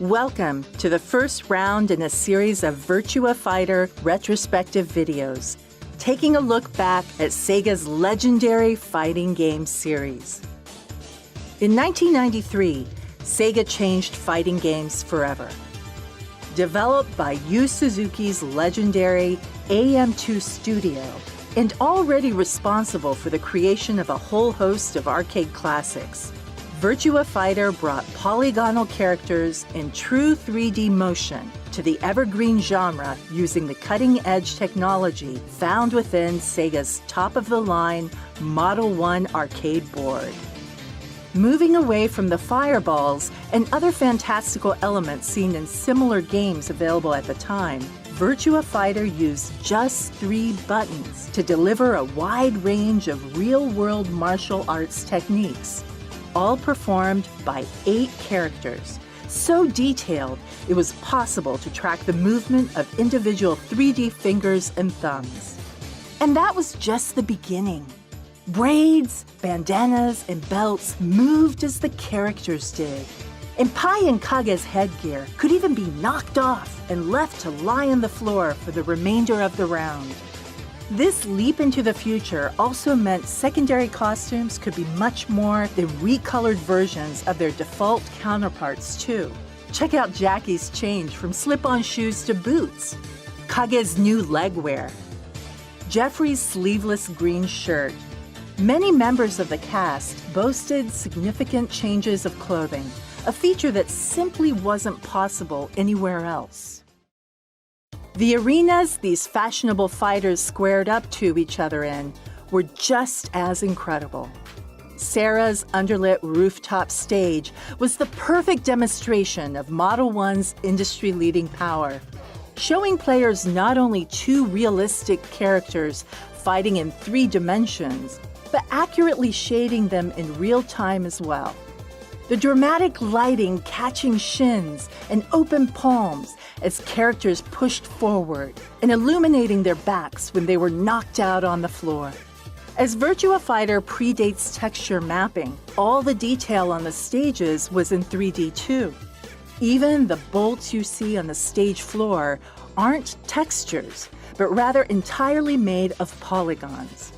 Welcome to the first round in a series of Virtua Fighter retrospective videos, taking a look back at Sega's legendary fighting game series. In 1993, Sega changed fighting games forever. Developed by Yu Suzuki's legendary AM2 studio, and already responsible for the creation of a whole host of arcade classics, Virtua Fighter brought polygonal characters in true 3D motion to the evergreen genre using the cutting-edge technology found within Sega's top-of-the-line Model 1 arcade board. Moving away from the fireballs and other fantastical elements seen in similar games available at the time, Virtua Fighter used just 3 buttons to deliver a wide range of real-world martial arts techniques, all performed by 8 characters, so detailed it was possible to track the movement of individual 3D fingers and thumbs. And that was just the beginning. Braids, bandanas, and belts moved as the characters did. And Pai and Kage's headgear could even be knocked off and left to lie on the floor for the remainder of the round. This leap into the future also meant secondary costumes could be much more than recolored versions of their default counterparts too. Check out Jackie's change from slip-on shoes to boots, Kage's new leg wear, Jeffrey's sleeveless green shirt. Many members of the cast boasted significant changes of clothing, a feature that simply wasn't possible anywhere else. The arenas these fashionable fighters squared up to each other in were just as incredible. Sarah's underlit rooftop stage was the perfect demonstration of Model 1's industry-leading power, showing players not only 2 realistic characters fighting in 3 dimensions, but accurately shading them in real time as well. The dramatic lighting catching shins and open palms as characters pushed forward and illuminating their backs when they were knocked out on the floor. As Virtua Fighter predates texture mapping, all the detail on the stages was in 3D too. Even the bolts you see on the stage floor aren't textures, but rather entirely made of polygons.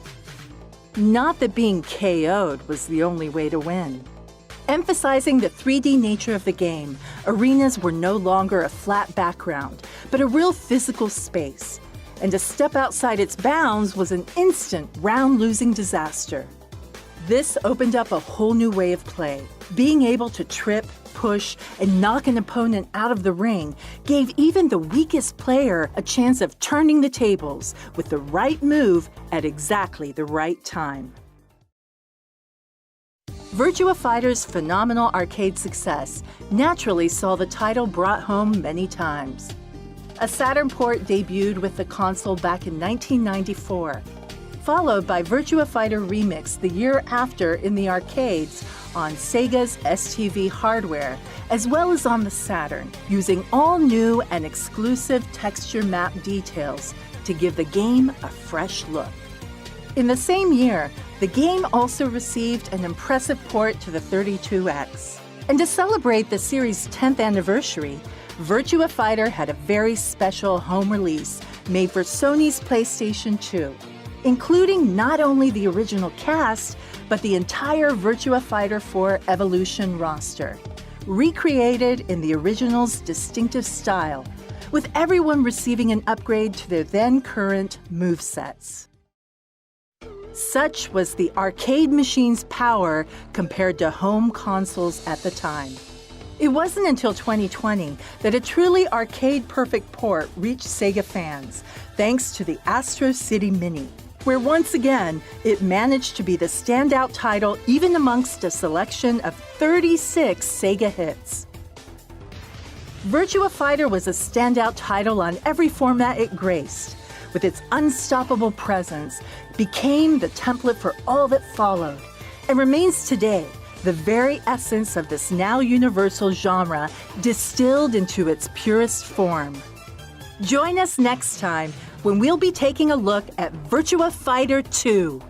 Not that being KO'd was the only way to win. Emphasizing the 3D nature of the game, arenas were no longer a flat background, but a real physical space. And to step outside its bounds was an instant round-losing disaster. This opened up a whole new way of play. Being able to trip, push, and knock an opponent out of the ring gave even the weakest player a chance of turning the tables with the right move at exactly the right time. Virtua Fighter's phenomenal arcade success naturally saw the title brought home many times. A Saturn port debuted with the console back in 1994, followed by Virtua Fighter Remix the year after in the arcades on Sega's STV hardware, as well as on the Saturn, using all new and exclusive texture map details to give the game a fresh look. In the same year, the game also received an impressive port to the 32X. And to celebrate the series' 10th anniversary, Virtua Fighter had a very special home release made for Sony's PlayStation 2, including not only the original cast, but the entire Virtua Fighter 4 Evolution roster, recreated in the original's distinctive style, with everyone receiving an upgrade to their then-current movesets. Such was the arcade machine's power compared to home consoles at the time. It wasn't until 2020 that a truly arcade-perfect port reached Sega fans, thanks to the Astro City Mini, where once again it managed to be the standout title even amongst a selection of 36 Sega hits. Virtua Fighter was a standout title on every format it graced. With its unstoppable presence, became the template for all that followed, and remains today the very essence of this now universal genre distilled into its purest form. Join us next time when we'll be taking a look at Virtua Fighter 2.